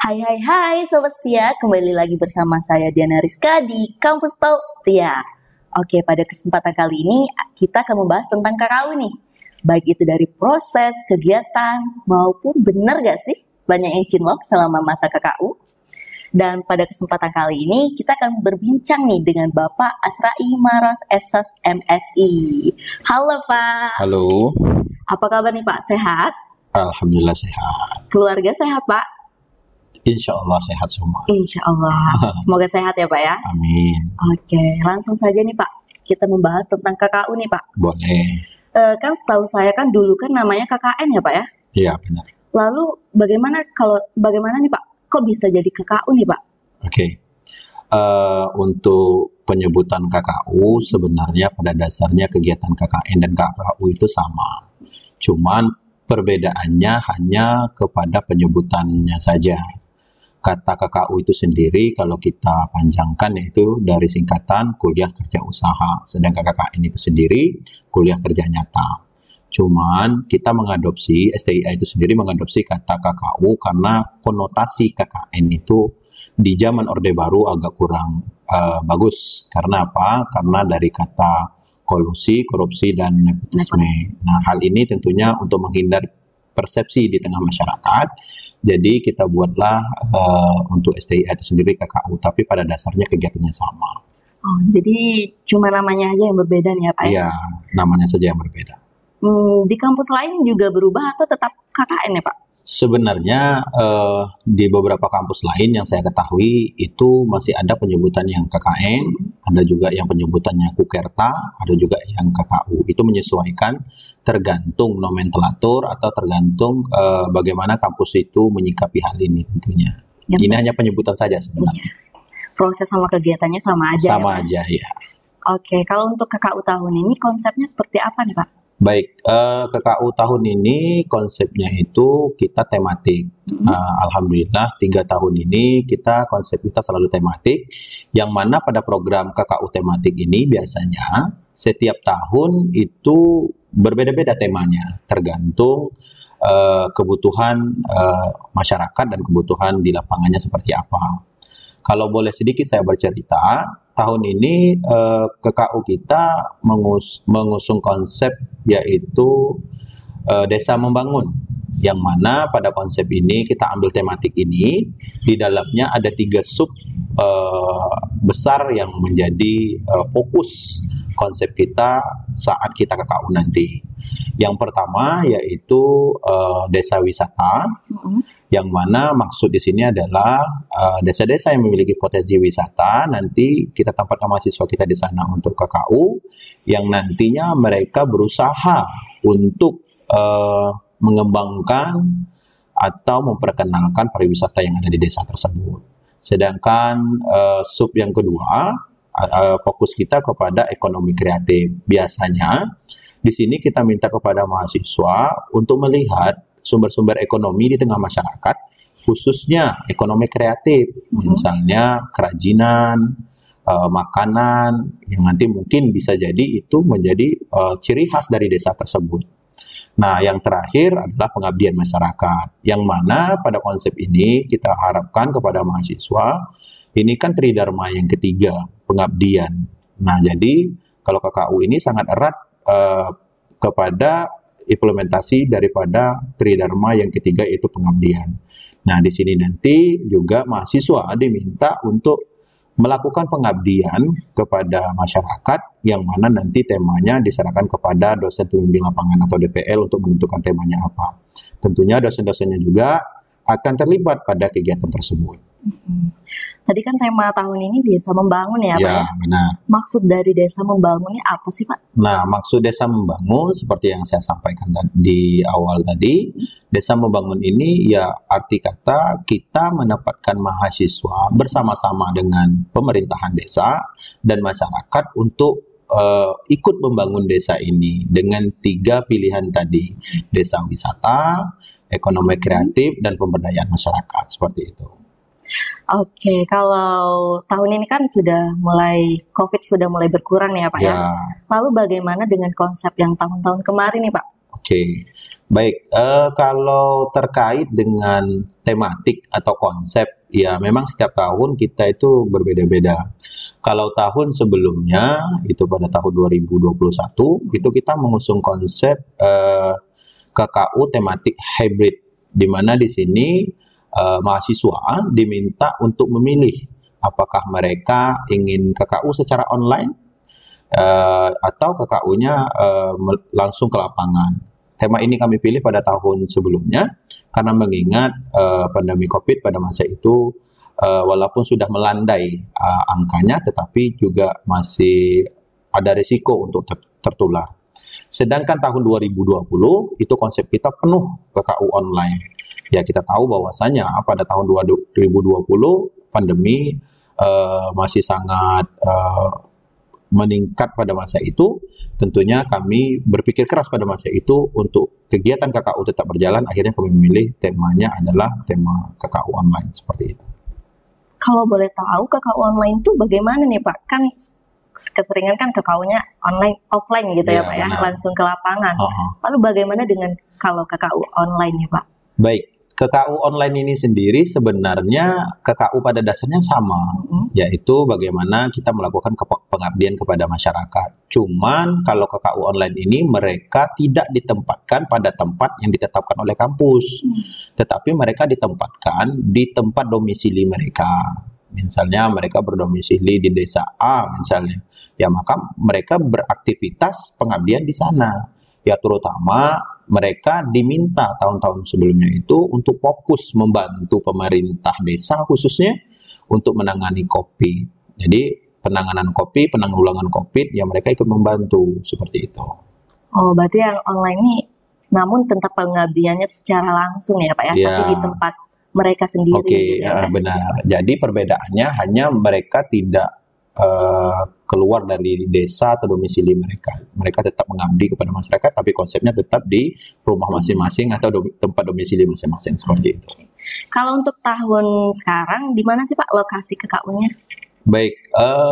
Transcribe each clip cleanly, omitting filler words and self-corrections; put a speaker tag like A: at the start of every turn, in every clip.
A: Hai hai hai Sobat Setia, kembali lagi bersama saya Diana Rizka di Kampus Talk Setia. Oke, pada kesempatan kali ini kita akan membahas tentang KKU nih. Baik itu dari proses, kegiatan, maupun benar gak sih banyak yang cinlok selama masa KKU? Dan pada kesempatan kali ini kita akan berbincang nih dengan Bapak Asrai Maros Sos MSI. Halo Pak.
B: Halo.
A: Apa kabar nih Pak? Sehat?
B: Alhamdulillah sehat.
A: Keluarga sehat Pak?
B: Insya Allah sehat semua.
A: Insya Allah. Semoga sehat ya Pak ya.
B: Amin.
A: Oke, langsung saja nih Pak. Kita membahas tentang KKU nih Pak.
B: Boleh.
A: Kan setahu saya kan dulu kan namanya KKN ya Pak ya.
B: Iya benar.
A: Lalu bagaimana nih Pak? Kok bisa jadi KKU nih Pak?
B: Oke. Untuk penyebutan KKU sebenarnya pada dasarnya kegiatan KKN dan KKU itu sama. Cuman perbedaannya hanya kepada penyebutannya saja. Kata KKU itu sendiri kalau kita panjangkan yaitu dari singkatan kuliah kerja usaha. Sedangkan KKN itu sendiri kuliah kerja nyata. Cuman kita mengadopsi, STIA itu sendiri mengadopsi kata KKU karena konotasi KKN itu di zaman Orde Baru agak kurang bagus. Karena apa? Karena dari kata kolusi, korupsi, dan nepotisme. Nah, hal ini tentunya untuk menghindar persepsi di tengah masyarakat. Jadi kita buatlah untuk STIA itu sendiri KKU, tapi pada dasarnya kegiatannya sama.
A: Oh, jadi cuma namanya aja yang berbeda nih ya Pak ya?
B: Iya, namanya saja yang berbeda.
A: Di kampus lain juga berubah atau tetap KKN ya Pak?
B: Sebenarnya di beberapa kampus lain yang saya ketahui itu masih ada penyebutan yang KKN, ada juga yang penyebutannya Kukerta, ada juga yang KKU. Itu menyesuaikan tergantung nomenklatur atau tergantung bagaimana kampus itu menyikapi hal ini tentunya. Ya, ini hanya penyebutan saja sebenarnya.
A: Iya. Proses sama kegiatannya sama aja.
B: Sama aja ya.
A: Oke, kalau untuk KKU tahun ini konsepnya seperti apa nih Pak?
B: Baik, KKU tahun ini konsepnya itu kita tematik. Alhamdulillah 3 tahun ini konsep kita selalu tematik, yang mana pada program KKU tematik ini biasanya setiap tahun itu berbeda-beda temanya, tergantung kebutuhan masyarakat dan kebutuhan di lapangannya seperti apa. Kalau boleh sedikit saya bercerita, tahun ini KKU kita mengusung konsep yaitu Desa Membangun, yang mana pada konsep ini kita ambil tematik ini, di dalamnya ada 3 sub besar yang menjadi fokus konsep kita saat kita KKU nanti. Yang pertama yaitu desa wisata, yang mana maksud di sini adalah desa-desa yang memiliki potensi wisata. Nanti kita tempatkan mahasiswa kita di sana untuk KKU, yang nantinya mereka berusaha untuk mengembangkan atau memperkenalkan pariwisata yang ada di desa tersebut. Sedangkan sub yang kedua, fokus kita kepada ekonomi kreatif. Biasanya di sini kita minta kepada mahasiswa untuk melihat sumber-sumber ekonomi di tengah masyarakat, khususnya ekonomi kreatif, misalnya kerajinan, makanan, yang nanti mungkin bisa jadi itu menjadi ciri khas dari desa tersebut. Nah, yang terakhir adalah pengabdian masyarakat, yang mana pada konsep ini kita harapkan kepada mahasiswa, ini kan tridharma yang ketiga, pengabdian. Nah, jadi kalau KKU ini sangat erat kepada implementasi daripada tridharma yang ketiga, yaitu pengabdian. Nah, di sini nanti juga mahasiswa diminta untuk melakukan pengabdian kepada masyarakat, yang mana nanti temanya diserahkan kepada dosen pembimbing lapangan atau DPL untuk menentukan temanya apa. Tentunya dosen-dosennya juga akan terlibat pada kegiatan tersebut.
A: Tadi kan tema tahun ini Desa Membangun ya Pak ya?
B: Benar.
A: Maksud dari Desa Membangun ini apa sih Pak?
B: Nah, maksud Desa Membangun seperti yang saya sampaikan di awal tadi, Desa Membangun ini ya arti kata kita menempatkan mahasiswa bersama-sama dengan pemerintahan desa dan masyarakat untuk ikut membangun desa ini dengan 3 pilihan tadi, desa wisata, ekonomi kreatif, dan pemberdayaan masyarakat, seperti itu.
A: Oke, kalau tahun ini kan COVID sudah mulai berkurang nih ya Pak ya. Lalu bagaimana dengan konsep yang tahun-tahun kemarin nih Pak?
B: Oke, Baik, kalau terkait dengan tematik atau konsep, ya memang setiap tahun kita itu berbeda-beda. Kalau tahun sebelumnya, itu pada tahun 2021, itu kita mengusung konsep KKU tematik hybrid, di mana di sini mahasiswa diminta untuk memilih apakah mereka ingin KKU secara online atau KKU-nya langsung ke lapangan. Tema ini kami pilih pada tahun sebelumnya karena mengingat pandemi COVID pada masa itu walaupun sudah melandai angkanya, tetapi juga masih ada risiko untuk tertular. Sedangkan tahun 2020 itu konsep kita penuh KKU online. Ya kita tahu bahwasanya pada tahun 2020 pandemi masih sangat meningkat pada masa itu. Tentunya kami berpikir keras pada masa itu untuk kegiatan KKU tetap berjalan. Akhirnya kami memilih temanya adalah tema KKU online seperti itu.
A: Kalau boleh tahu KKU online itu bagaimana nih Pak? Kan keseringan kan KKU-nya online offline gitu ya Pak ya, langsung ke lapangan. Lalu bagaimana dengan kalau KKU online ya Pak?
B: Baik. KKU online ini sendiri sebenarnya KKU pada dasarnya sama, yaitu bagaimana kita melakukan pengabdian kepada masyarakat. Cuman kalau KKU online ini mereka tidak ditempatkan pada tempat yang ditetapkan oleh kampus, tetapi mereka ditempatkan di tempat domisili mereka. Misalnya mereka berdomisili di desa A misalnya, ya maka mereka beraktivitas pengabdian di sana. Ya terutama mereka diminta tahun-tahun sebelumnya itu untuk fokus membantu pemerintah desa khususnya untuk menangani COVID. Jadi penanganan COVID, penanggulangan COVID, ya mereka ikut membantu seperti itu.
A: Oh, berarti yang online ini namun tentang pengabdiannya secara langsung ya Pak ya, tapi di tempat mereka sendiri.
B: Oke, benar. Jadi perbedaannya hanya mereka tidak keluar dari desa atau domisili mereka. Mereka tetap mengabdi kepada masyarakat, tapi konsepnya tetap di rumah masing-masing atau tempat domisili masing-masing seperti itu.
A: Kalau untuk tahun sekarang, di mana sih Pak lokasi KKU-nya?
B: Baik,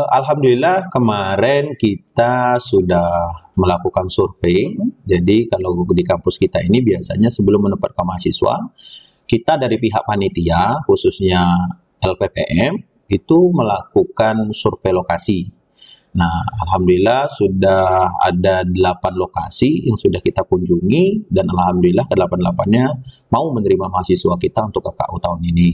B: alhamdulillah kemarin kita sudah melakukan survei. Jadi kalau di kampus kita ini biasanya sebelum menempatkan mahasiswa, kita dari pihak panitia, khususnya LPPM, itu melakukan survei lokasi. Nah, alhamdulillah sudah ada 8 lokasi yang sudah kita kunjungi dan alhamdulillah ke-8-8-nya mau menerima mahasiswa kita untuk KKU tahun ini.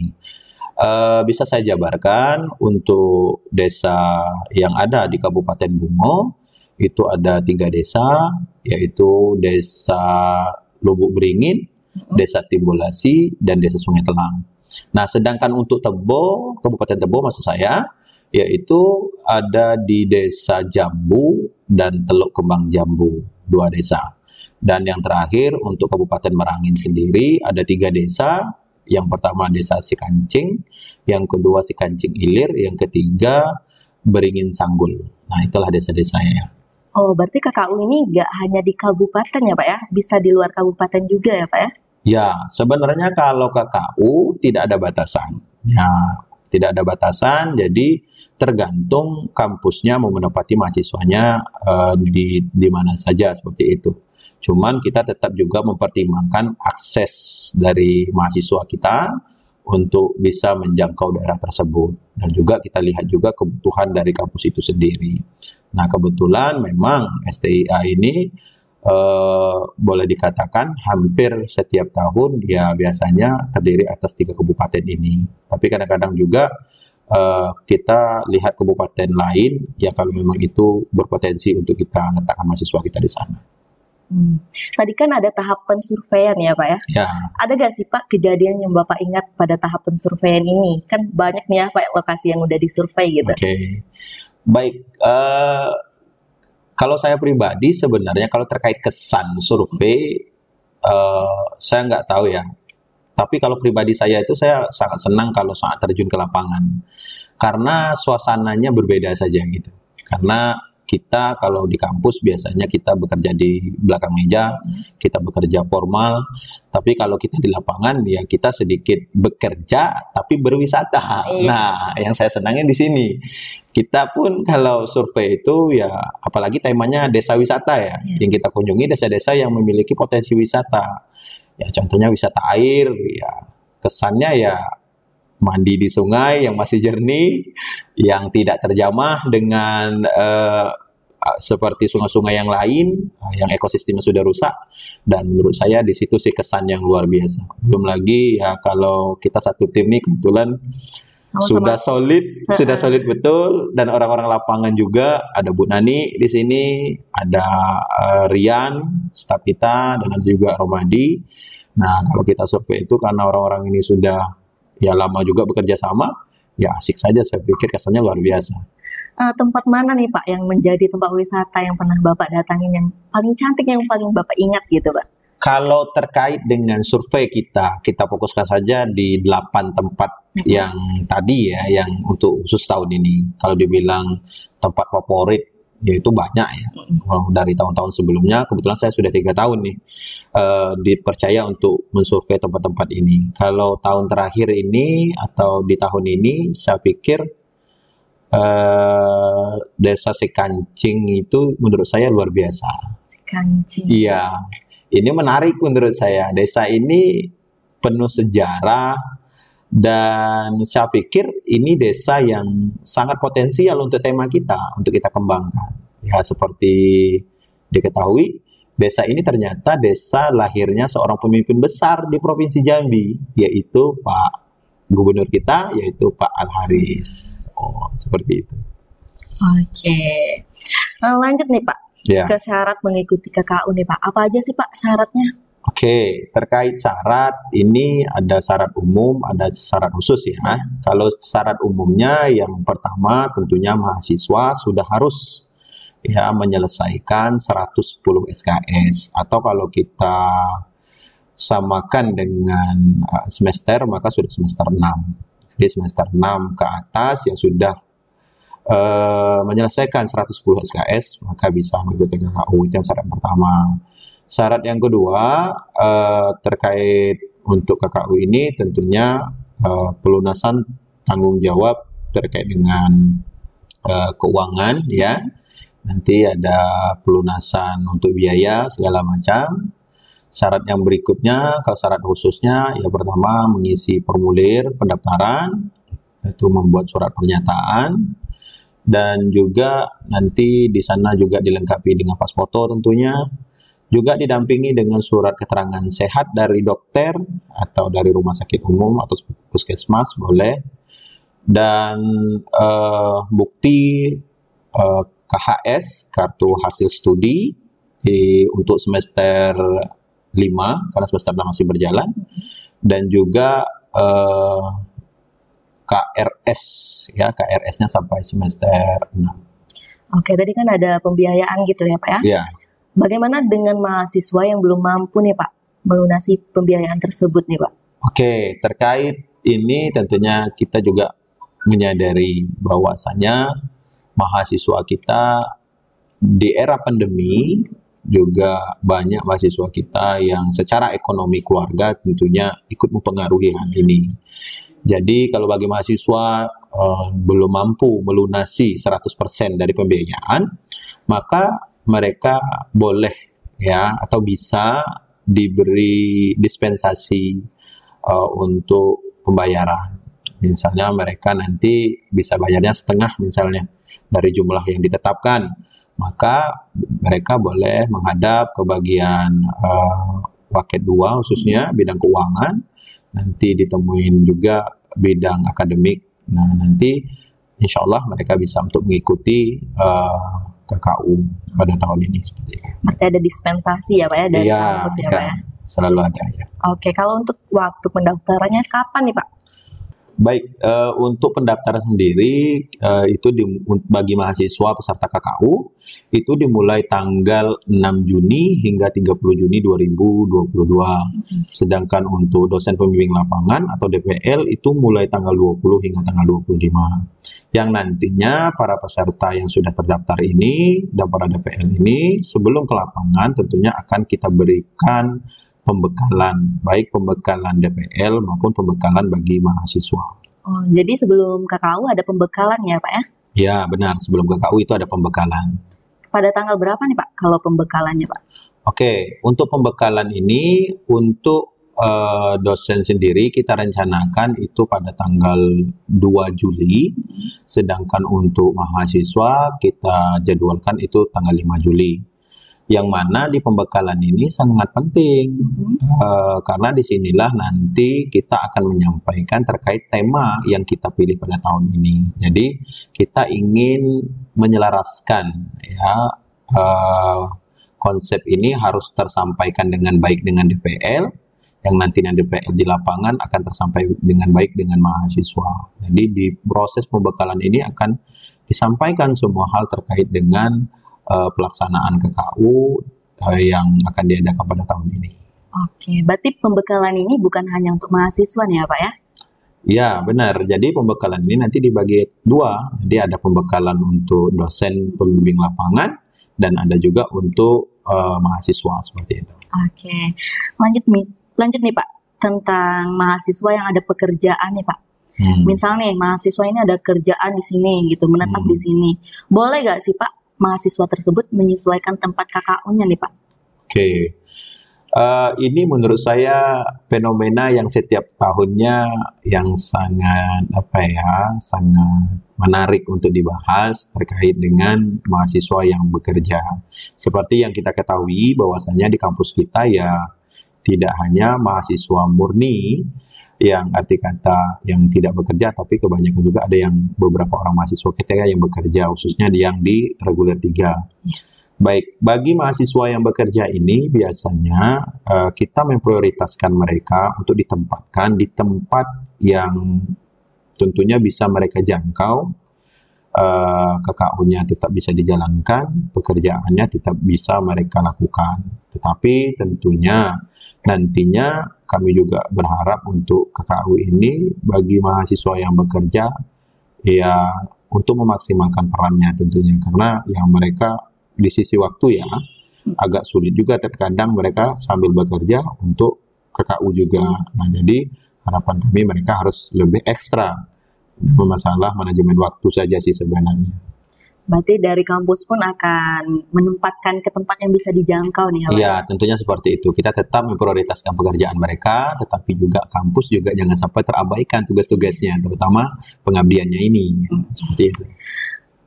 B: Bisa saya jabarkan untuk desa yang ada di Kabupaten Bungo, itu ada 3 desa, yaitu Desa Lubuk Beringin, Desa Timbulasi, dan Desa Sungai Telang. Nah, sedangkan untuk Tebo, Kabupaten Tebo maksud saya, yaitu ada di Desa Jambu dan Teluk Kembang Jambu, 2 desa. Dan yang terakhir untuk Kabupaten Merangin sendiri ada 3 desa. Yang pertama Desa Sikancing, yang kedua Sikancing Ilir, yang ketiga Beringin Sanggul. Nah, itulah desa-desanya.
A: Oh, berarti KKU ini nggak hanya di kabupaten ya Pak ya? Bisa di luar kabupaten juga ya Pak ya?
B: Ya, sebenarnya kalau KKU tidak ada batasan. Ya, tidak ada batasan, jadi tergantung kampusnya mau menempati mahasiswanya di mana saja seperti itu. Cuman kita tetap juga mempertimbangkan akses dari mahasiswa kita untuk bisa menjangkau daerah tersebut. Dan juga kita lihat juga kebutuhan dari kampus itu sendiri. Nah, kebetulan memang STIA ini boleh dikatakan hampir setiap tahun dia biasanya terdiri atas 3 kabupaten ini. Tapi kadang-kadang juga kita lihat kabupaten lain ya kalau memang itu berpotensi untuk kita letakkan mahasiswa kita di sana.
A: Tadi kan ada tahap pensurveian ya Pak ya?
B: Ya.
A: Ada gak sih Pak kejadian yang Bapak ingat pada tahap pensurveian ini? Kan banyak nih ya Pak lokasi yang udah disurvei gitu.
B: Oke. Baik, kalau saya pribadi sebenarnya kalau terkait kesan survei, saya nggak tahu ya. Tapi kalau pribadi saya itu saya sangat senang kalau saat terjun ke lapangan. Karena suasananya berbeda saja gitu. Karena kita kalau di kampus biasanya kita bekerja di belakang meja, kita bekerja formal. Tapi kalau kita di lapangan ya kita sedikit bekerja tapi berwisata. Nah, yang saya senangin di sini. Kita pun kalau survei itu ya apalagi temanya desa wisata ya. Yang kita kunjungi desa-desa yang memiliki potensi wisata. Ya contohnya wisata air, ya kesannya ya mandi di sungai yang masih jernih, yang tidak terjamah dengan seperti sungai-sungai yang lain, yang ekosistemnya sudah rusak. Dan menurut saya di situ sih kesan yang luar biasa. Belum lagi ya kalau kita satu tim nih kebetulan sudah solid betul, dan orang-orang lapangan juga ada Bu Nani di sini, ada Rian, staf kita, dan ada juga Romadi. Nah, kalau kita survei itu karena orang-orang ini sudah ya lama juga bekerja sama, ya asik saja, saya pikir kesannya luar biasa.
A: Tempat mana nih Pak yang menjadi tempat wisata yang pernah Bapak datangin yang paling cantik, yang paling Bapak ingat gitu Pak?
B: Kalau terkait dengan survei kita fokuskan saja di 8 tempat yang tadi ya, yang untuk khusus tahun ini. Kalau dibilang tempat favorit, ya itu banyak ya. Dari tahun-tahun sebelumnya, kebetulan saya sudah 3 tahun nih dipercaya untuk mensurvei tempat-tempat ini. Kalau tahun terakhir ini atau di tahun ini, saya pikir Desa Sekancing itu menurut saya luar biasa.
A: Sekancing.
B: Iya. Ini menarik menurut saya. Desa ini penuh sejarah dan saya pikir ini desa yang sangat potensial untuk tema kita, untuk kita kembangkan. Ya seperti diketahui, desa ini ternyata desa lahirnya seorang pemimpin besar di Provinsi Jambi, yaitu Pak Gubernur kita, yaitu Pak Al-Haris. Oh, seperti itu.
A: Oke. Lanjut nih Pak.
B: Ya.
A: Ke syarat mengikuti KKU nih Pak. Apa aja sih Pak syaratnya?
B: Oke, terkait syarat ini ada syarat umum, ada syarat khusus ya. Kalau syarat umumnya yang pertama tentunya mahasiswa sudah harus ya menyelesaikan 110 SKS, atau kalau kita samakan dengan semester maka sudah semester 6. Jadi semester 6 ke atas yang sudah menyelesaikan 110 SKS maka bisa mengikuti KKU. Itu yang syarat pertama. Syarat yang kedua terkait untuk KKU ini tentunya pelunasan tanggung jawab terkait dengan keuangan ya. Nanti ada pelunasan untuk biaya segala macam. Syarat yang berikutnya, kalau syarat khususnya, ya pertama mengisi formulir pendaftaran, itu membuat surat pernyataan, dan juga nanti di sana juga dilengkapi dengan pas foto tentunya, juga didampingi dengan surat keterangan sehat dari dokter atau dari rumah sakit umum atau puskesmas boleh, dan bukti KHS, kartu hasil studi untuk semester 5 karena semester 6 masih berjalan, dan juga KRS ya, KRS-nya sampai semester 6.
A: Oke, tadi kan ada pembiayaan gitu ya Pak ya?
B: Iya.
A: Bagaimana dengan mahasiswa yang belum mampu nih Pak melunasi pembiayaan tersebut nih Pak?
B: Oke, terkait ini tentunya kita juga menyadari bahwasannya mahasiswa kita di era pandemi juga banyak mahasiswa kita yang secara ekonomi keluarga tentunya ikut mempengaruhi hal ini. Jadi kalau bagi mahasiswa belum mampu melunasi 100% dari pembiayaan, maka mereka boleh ya atau bisa diberi dispensasi untuk pembayaran. Misalnya mereka nanti bisa bayarnya setengah misalnya dari jumlah yang ditetapkan, maka mereka boleh menghadap ke bagian paket 2 khususnya bidang keuangan, nanti ditemuin juga bidang akademik. Nah nanti insya Allah mereka bisa untuk mengikuti KKU pada tahun ini seperti itu.
A: Berarti ada dispensasi ya Pak ya dari kampus ya Pak ya?
B: Selalu ada ya.
A: Oke, kalau untuk waktu pendaftarannya kapan nih Pak?
B: Baik, untuk pendaftaran sendiri itu bagi mahasiswa peserta KKU itu dimulai tanggal 6 Juni hingga 30 Juni 2022. Sedangkan untuk dosen pembimbing lapangan atau DPL itu mulai tanggal 20 hingga tanggal 25. Yang nantinya para peserta yang sudah terdaftar ini dan para DPL ini sebelum ke lapangan tentunya akan kita berikan pembekalan, baik pembekalan DPL maupun pembekalan bagi mahasiswa.
A: Oh, jadi sebelum KKU ada pembekalan ya Pak ya?
B: Ya benar, sebelum KKU itu ada pembekalan.
A: Pada tanggal berapa nih Pak kalau pembekalannya Pak?
B: Oke, untuk pembekalan ini untuk dosen sendiri kita rencanakan itu pada tanggal 2 Juli, sedangkan untuk mahasiswa kita jadwalkan itu tanggal 5 Juli. Yang mana di pembekalan ini sangat penting, karena disinilah nanti kita akan menyampaikan terkait tema yang kita pilih pada tahun ini. Jadi kita ingin menyelaraskan ya, konsep ini harus tersampaikan dengan baik dengan DPL, yang nantinya DPL di lapangan akan tersampaikan dengan baik dengan mahasiswa. Jadi di proses pembekalan ini akan disampaikan semua hal terkait dengan pelaksanaan KKU yang akan diadakan pada tahun ini.
A: Oke, berarti pembekalan ini bukan hanya untuk mahasiswa nih ya Pak ya?
B: Ya, benar. Jadi pembekalan ini nanti dibagi dua. Jadi ada pembekalan untuk dosen pembimbing lapangan dan ada juga untuk mahasiswa seperti itu.
A: Oke, lanjut nih Pak, tentang mahasiswa yang ada pekerjaan nih Pak. Misal nih mahasiswa ini ada kerjaan di sini gitu, menetap di sini. Boleh gak sih Pak mahasiswa tersebut menyesuaikan tempat KKU-nya nih Pak?
B: Oke. Ini menurut saya fenomena yang setiap tahunnya yang sangat sangat menarik untuk dibahas terkait dengan mahasiswa yang bekerja. Seperti yang kita ketahui bahwasanya di kampus kita ya tidak hanya mahasiswa murni yang arti kata yang tidak bekerja, tapi kebanyakan juga ada yang beberapa orang mahasiswa kita yang bekerja, khususnya yang di reguler 3. Baik, bagi mahasiswa yang bekerja ini biasanya kita memprioritaskan mereka untuk ditempatkan di tempat yang tentunya bisa mereka jangkau, KKU-nya tetap bisa dijalankan, pekerjaannya tetap bisa mereka lakukan. Tetapi tentunya nantinya kami juga berharap untuk KKU ini bagi mahasiswa yang bekerja ya untuk memaksimalkan perannya tentunya, karena yang mereka di sisi waktu ya agak sulit juga terkadang mereka sambil bekerja untuk KKU juga. Nah, jadi harapan kami mereka harus lebih ekstra masalah manajemen waktu saja sih sebenarnya.
A: Berarti dari kampus pun akan menempatkan ke tempat yang bisa dijangkau nih ya Pak?
B: Iya, tentunya seperti itu. Kita tetap memprioritaskan pekerjaan mereka, tetapi juga kampus juga jangan sampai terabaikan tugas-tugasnya, terutama pengabdiannya ini. Seperti itu.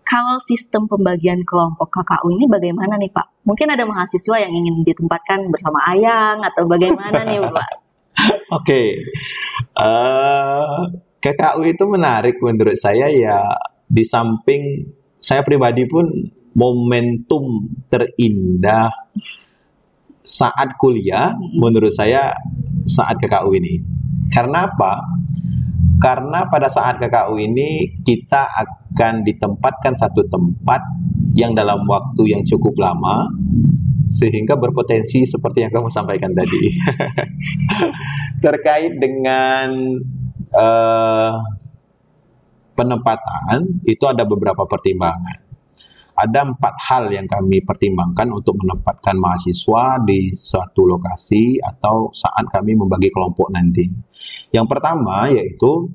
A: Kalau sistem pembagian kelompok KKU ini bagaimana nih Pak? Mungkin ada mahasiswa yang ingin ditempatkan bersama Ayang atau bagaimana nih Pak?
B: Oke. KKU itu menarik menurut saya ya, di samping saya pribadi pun momentum terindah saat kuliah menurut saya saat KKU ini. Karena apa? Karena pada saat KKU ini kita akan ditempatkan satu tempat yang dalam waktu yang cukup lama sehingga berpotensi seperti yang kamu sampaikan tadi. Terkait dengan penempatan itu ada beberapa pertimbangan. Ada 4 hal yang kami pertimbangkan untuk menempatkan mahasiswa di suatu lokasi atau saat kami membagi kelompok nanti. Yang pertama yaitu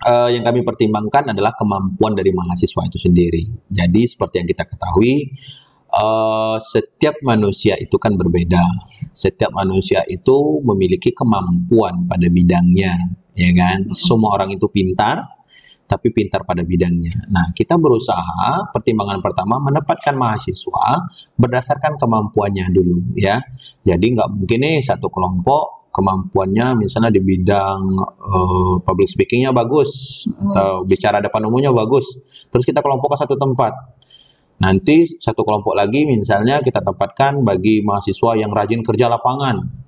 B: yang kami pertimbangkan adalah kemampuan dari mahasiswa itu sendiri. Jadi seperti yang kita ketahui, setiap manusia itu kan berbeda. Setiap manusia itu memiliki kemampuan pada bidangnya, ya kan? Semua orang itu pintar, tapi pintar pada bidangnya. Nah, kita berusaha pertimbangan pertama menempatkan mahasiswa berdasarkan kemampuannya dulu, ya. Jadi nggak mungkin nih satu kelompok kemampuannya misalnya di bidang public speakingnya bagus, atau bicara depan umumnya bagus, terus kita kelompokkan satu tempat. Nanti satu kelompok lagi misalnya kita tempatkan bagi mahasiswa yang rajin kerja lapangan.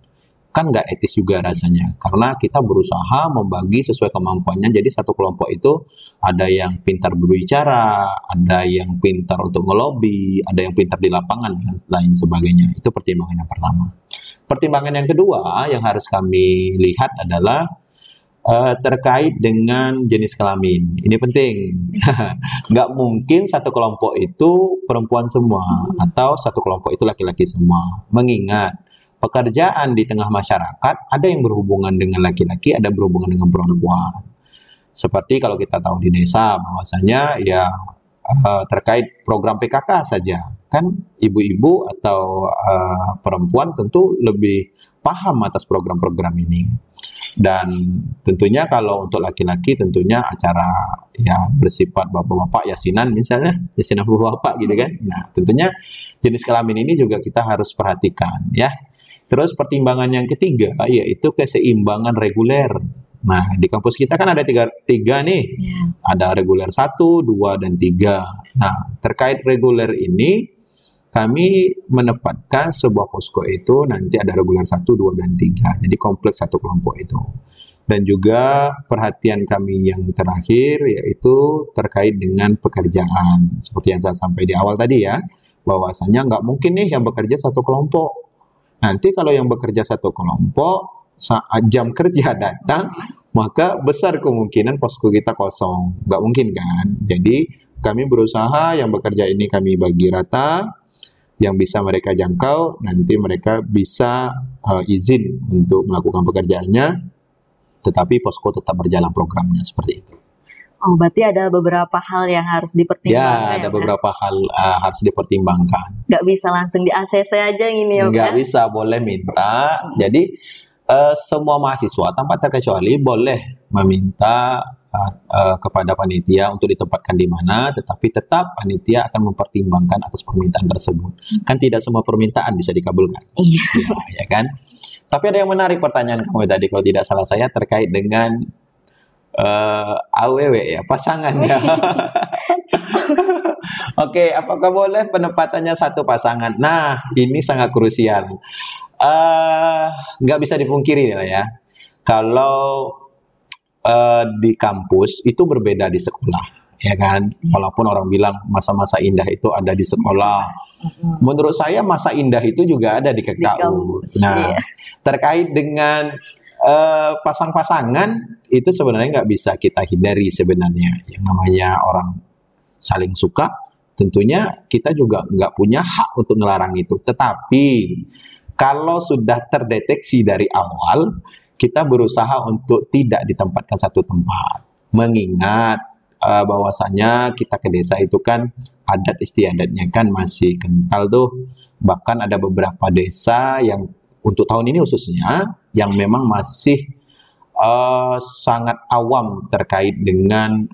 B: Kan nggak etis juga rasanya, karena kita berusaha membagi sesuai kemampuannya. Jadi satu kelompok itu ada yang pintar berbicara, ada yang pintar untuk ngelobi, ada yang pintar di lapangan, dan lain sebagainya. Itu pertimbangan yang pertama. Pertimbangan yang kedua yang harus kami lihat adalah terkait dengan jenis kelamin. Ini penting. Nggak mungkin satu kelompok itu perempuan semua, atau satu kelompok itu laki-laki semua. Mengingat pekerjaan di tengah masyarakat ada yang berhubungan dengan laki-laki, ada berhubungan dengan perempuan. Seperti kalau kita tahu di desa bahwasanya ya terkait program PKK saja. Kan ibu-ibu atau perempuan tentu lebih paham atas program-program ini. Dan tentunya kalau untuk laki-laki tentunya acara ya bersifat bapak-bapak yasinan misalnya, yasinan bapak-bapak gitu kan. Nah, tentunya jenis kelamin ini juga kita harus perhatikan ya. Terus pertimbangan yang ketiga yaitu keseimbangan reguler. Nah, di kampus kita kan ada tiga nih. Ada reguler 1, 2, dan 3. Nah, terkait reguler ini kami menempatkan sebuah posko itu nanti ada reguler 1, 2, dan 3. Jadi kompleks satu kelompok itu. Dan juga perhatian kami yang terakhir yaitu terkait dengan pekerjaan. Seperti yang saya sampaikan di awal tadi ya, bahwasanya nggak mungkin nih yang bekerja satu kelompok. Nanti kalau yang bekerja satu kelompok, saat jam kerja datang, maka besar kemungkinan posko kita kosong. Nggak mungkin kan? Jadi kami berusaha yang bekerja ini kami bagi rata, yang bisa mereka jangkau, nanti mereka bisa izin untuk melakukan pekerjaannya, tetapi posko tetap berjalan programnya seperti itu.
A: Oh, berarti ada beberapa hal yang harus dipertimbangkan.
B: Ya, ada beberapa hal harus dipertimbangkan.
A: Nggak bisa langsung di ACC aja ini ya, Pak?
B: Nggak bisa, boleh minta. Jadi, semua mahasiswa tanpa terkecuali boleh meminta kepada panitia untuk ditempatkan di mana, tetapi tetap panitia akan mempertimbangkan atas permintaan tersebut. Kan tidak semua permintaan bisa dikabulkan.
A: Iya.
B: Ya kan? Tapi ada yang menarik pertanyaan kamu tadi, kalau tidak salah saya, terkait dengan AWW ya, pasangannya. Oke, apakah boleh penempatannya satu pasangan? Nah, ini sangat krusial. Nggak bisa dipungkiri lah ya. Kalau di kampus itu berbeda di sekolah, ya kan? Walaupun orang bilang masa-masa indah itu ada di sekolah. Menurut saya masa indah itu juga ada di KKU. Nah, terkait dengan pasang-pasangan itu sebenarnya nggak bisa kita hindari sebenarnya. Yang namanya orang saling suka, tentunya kita juga nggak punya hak untuk ngelarang itu. Tetapi kalau sudah terdeteksi dari awal, kita berusaha untuk tidak ditempatkan satu tempat. Mengingat bahwasanya kita ke desa itu kan adat istiadatnya kan masih kental tuh. Bahkan ada beberapa desa yang untuk tahun ini khususnya yang memang masih sangat awam terkait dengan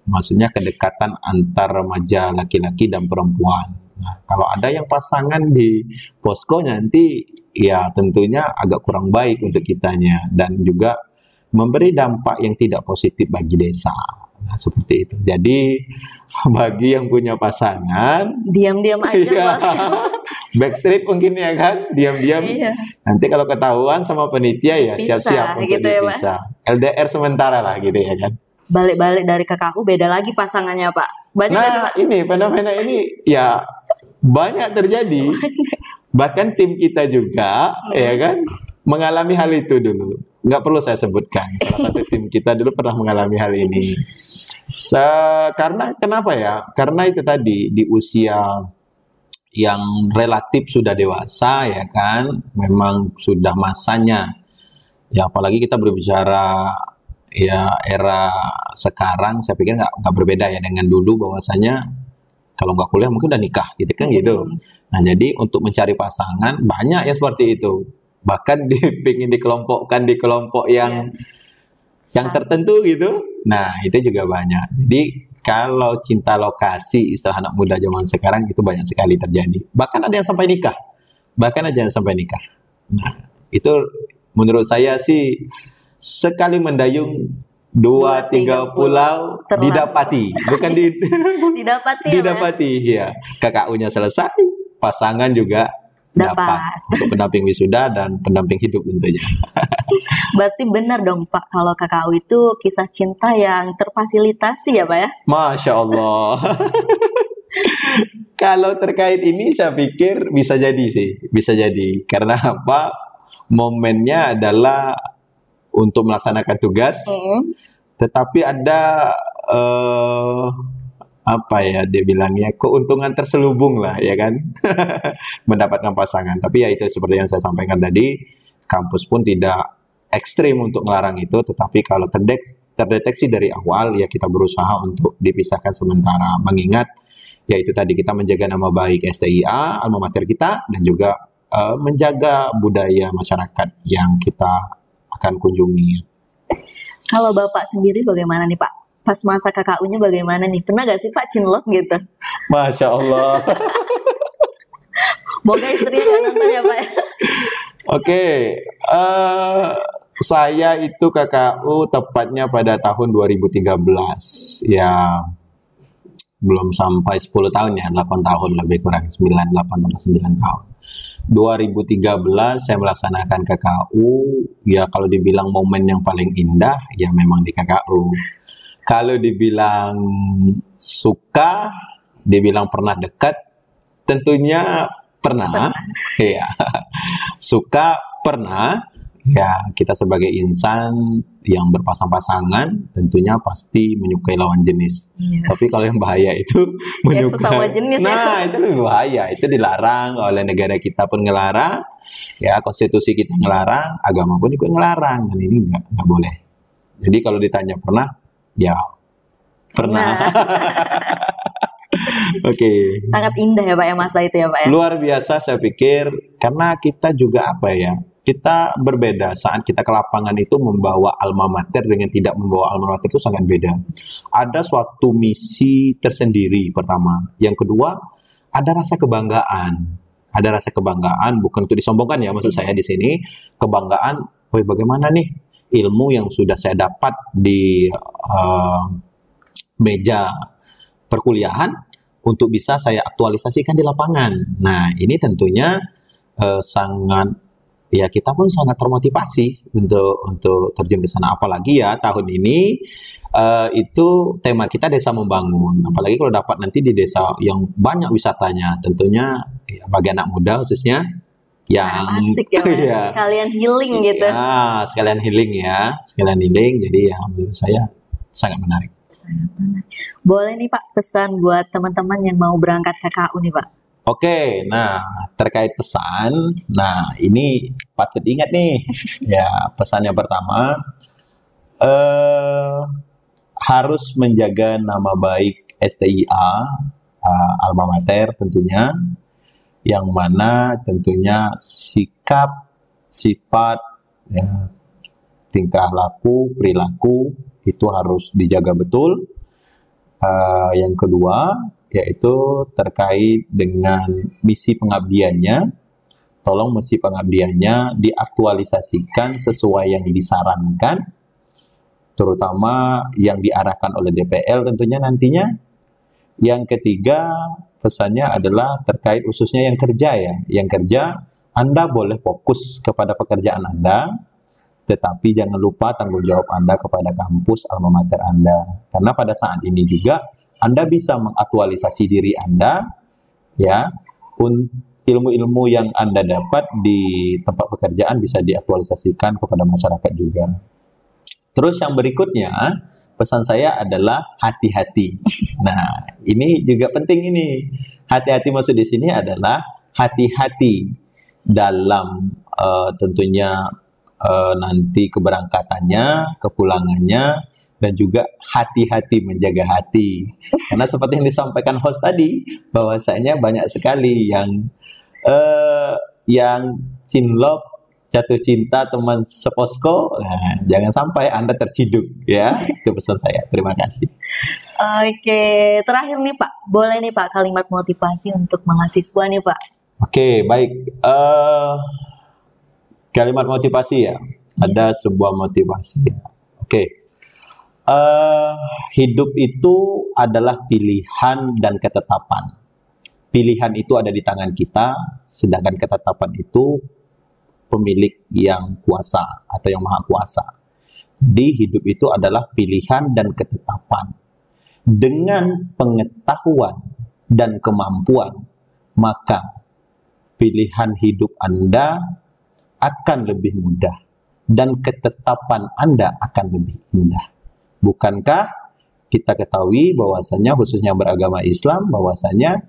B: maksudnya kedekatan antar remaja laki-laki dan perempuan. Nah, kalau ada yang pasangan di posko nanti ya tentunya agak kurang baik untuk kitanya dan juga memberi dampak yang tidak positif bagi desa. Nah, seperti itu. Jadi bagi yang punya pasangan,
A: diam-diam aja,
B: ya,
A: Pak.
B: backstreet mungkin ya kan, diam-diam.
A: Iya.
B: Nanti kalau ketahuan sama penitia ya siap-siap untuk
A: gitu
B: dipisah. Ya, LDR sementara lah gitu ya kan.
A: Balik-balik dari KKU beda lagi pasangannya, Pak. Banyak
B: nah, ini fenomena ini ya banyak terjadi. Bahkan tim kita juga ya kan mengalami hal itu dulu. Nggak perlu saya sebutkan. Salah satu tim kita dulu pernah mengalami hal ini. Karena kenapa ya? Karena itu tadi di usia yang relatif sudah dewasa ya kan, memang sudah masanya. Ya apalagi kita berbicara ya era sekarang, saya pikir nggak berbeda ya dengan dulu, bahwasanya kalau nggak kuliah mungkin udah nikah gitu kan gitu. Nah jadi untuk mencari pasangan banyak ya seperti itu. Bahkan ingin dikelompokkan di kelompok yang tertentu gitu. Nah itu juga banyak. Jadi kalau cinta lokasi istilah anak muda zaman sekarang itu banyak sekali terjadi. Bahkan ada yang sampai nikah. Nah itu menurut saya sih sekali mendayung 2-3 pulau didapati, bukan didapati ya. KKU-nya selesai, pasangan juga dapat untuk pendamping wisuda dan pendamping hidup tentunya.
A: Berarti benar dong Pak, kalau KKU itu kisah cinta yang terfasilitasi ya Pak ya?
B: Masya Allah. Kalau terkait ini saya pikir bisa jadi sih, bisa jadi. Karena apa? Momennya adalah untuk melaksanakan tugas, tetapi ada apa ya dia bilangnya keuntungan terselubung lah ya kan mendapatkan pasangan. Tapi ya itu seperti yang saya sampaikan tadi, kampus pun tidak ekstrim untuk melarang itu, tetapi kalau terdeteksi dari awal, ya kita berusaha untuk dipisahkan sementara. Mengingat, yaitu tadi kita menjaga nama baik STIA, alma mater kita, dan juga menjaga budaya masyarakat yang kita akan kunjungi.
A: Kalau Bapak sendiri bagaimana nih Pak? Pas masa KKU-nya bagaimana nih? Pernah gak sih Pak cinlok gitu?
B: Masya Allah.
A: Moga istrinya gak nonton ya Pak.
B: Oke, saya itu KKU tepatnya pada tahun 2013. Ya, belum sampai 10 tahun ya, 8 tahun lebih kurang, 8 atau 9 tahun. 2013 saya melaksanakan KKU, ya kalau dibilang momen yang paling indah, ya memang di KKU. Kalau dibilang suka, dibilang pernah dekat, tentunya pernah. Ya. Suka pernah. Ya, kita sebagai insan yang berpasang-pasangan tentunya pasti menyukai lawan jenis.
A: Iya.
B: Tapi kalau yang bahaya itu menyukai
A: sesama jenis
B: Nah, itu lebih bahaya. Itu dilarang oleh negara kita pun ngelarang. Ya, konstitusi kita ngelarang, agama pun ikut ngelarang. Dan ini nggak boleh. Jadi kalau ditanya pernah, ya pernah. Oke.
A: Sangat indah ya Pak ya masa itu ya Pak ya.
B: Luar biasa saya pikir, karena kita juga apa ya, kita berbeda saat kita ke lapangan itu membawa alma mater dengan tidak membawa alma mater itu sangat beda. Ada suatu misi tersendiri pertama. Yang kedua, ada rasa kebanggaan. Ada rasa kebanggaan, bukan untuk disombongkan ya, maksud saya di sini kebanggaan, bagaimana nih ilmu yang sudah saya dapat di meja perkuliahan untuk bisa saya aktualisasikan di lapangan. Nah, ini tentunya sangat, ya kita pun sangat termotivasi untuk terjun ke sana. Apalagi ya tahun ini itu tema kita desa membangun. Apalagi kalau dapat nanti di desa yang banyak wisatanya, tentunya ya, bagi anak muda khususnya yang
A: asik ya,
B: ya,
A: sekalian healing gitu.
B: Ya, sekalian healing ya, sekalian healing. Jadi ya menurut saya sangat menarik.
A: Boleh nih Pak pesan buat teman-teman yang mau berangkat KKU nih Pak.
B: Oke, nah terkait pesan, nah ini patut ingat nih, ya pesan yang pertama harus menjaga nama baik STIA, alma mater tentunya, yang mana tentunya sikap, sifat, ya, tingkah laku, perilaku itu harus dijaga betul. Yang kedua, yaitu terkait dengan misi pengabdiannya. Tolong misi pengabdiannya diaktualisasikan sesuai yang disarankan, terutama yang diarahkan oleh DPL tentunya nantinya. Yang ketiga, pesannya adalah terkait khususnya yang kerja ya. Yang kerja, Anda boleh fokus kepada pekerjaan Anda, tetapi jangan lupa tanggung jawab Anda kepada kampus alma mater Anda. Karena pada saat ini juga Anda bisa mengaktualisasi diri Anda, ya, ilmu-ilmu yang Anda dapat di tempat pekerjaan bisa diaktualisasikan kepada masyarakat juga. Terus yang berikutnya, pesan saya adalah hati-hati. Nah, ini juga penting ini. Hati-hati maksud di sini adalah hati-hati dalam tentunya nanti keberangkatannya, kepulangannya, dan juga hati-hati menjaga hati. Karena seperti yang disampaikan host tadi, bahwasanya banyak sekali yang cinlok, jatuh cinta teman seposko. Nah, jangan sampai Anda terciduk ya. Itu pesan saya. Terima kasih.
A: Oke, terakhir nih Pak, boleh nih Pak kalimat motivasi untuk mahasiswa nih Pak.
B: Oke, baik. Kalimat motivasi ya. Ada sebuah motivasi. Oke. Hidup itu adalah pilihan dan ketetapan. Pilihan itu ada di tangan kita, sedangkan ketetapan itu pemilik yang kuasa atau yang maha kuasa. Jadi hidup itu adalah pilihan dan ketetapan. Dengan pengetahuan dan kemampuan, maka pilihan hidup Anda akan lebih mudah dan ketetapan Anda akan lebih indah. Bukankah kita ketahui bahwasanya khususnya beragama Islam bahwasanya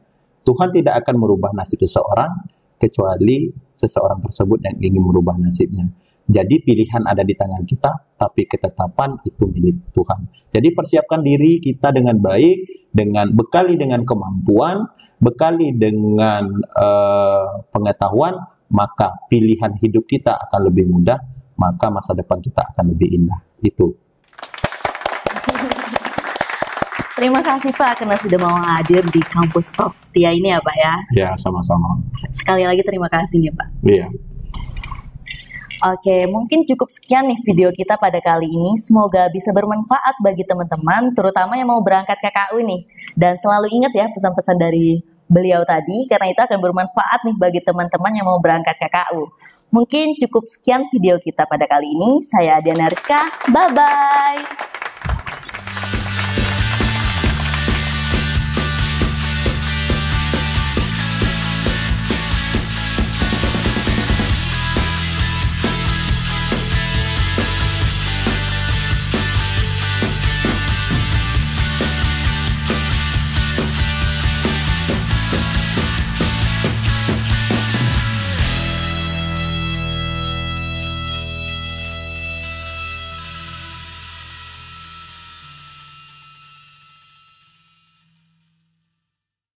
B: Tuhan tidak akan merubah nasib seseorang kecuali seseorang tersebut yang ingin merubah nasibnya. Jadi pilihan ada di tangan kita, tapi ketetapan itu milik Tuhan. Jadi persiapkan diri kita dengan baik, bekali dengan kemampuan, bekali dengan pengetahuan, maka pilihan hidup kita akan lebih mudah, maka masa depan kita akan lebih indah. Itu.
A: Terima kasih Pak karena sudah mau hadir di Kampus Talk Setia ini ya Pak ya.
B: Ya, sama-sama.
A: Sekali lagi terima kasih nih Pak.
B: Iya.
A: Oke, mungkin cukup sekian nih video kita pada kali ini. Semoga bisa bermanfaat bagi teman-teman, terutama yang mau berangkat KKU nih. Dan selalu ingat ya pesan-pesan dari beliau tadi, karena itu akan bermanfaat nih bagi teman-teman yang mau berangkat KKU. Mungkin cukup sekian video kita pada kali ini. Saya Diana Rizka, bye-bye.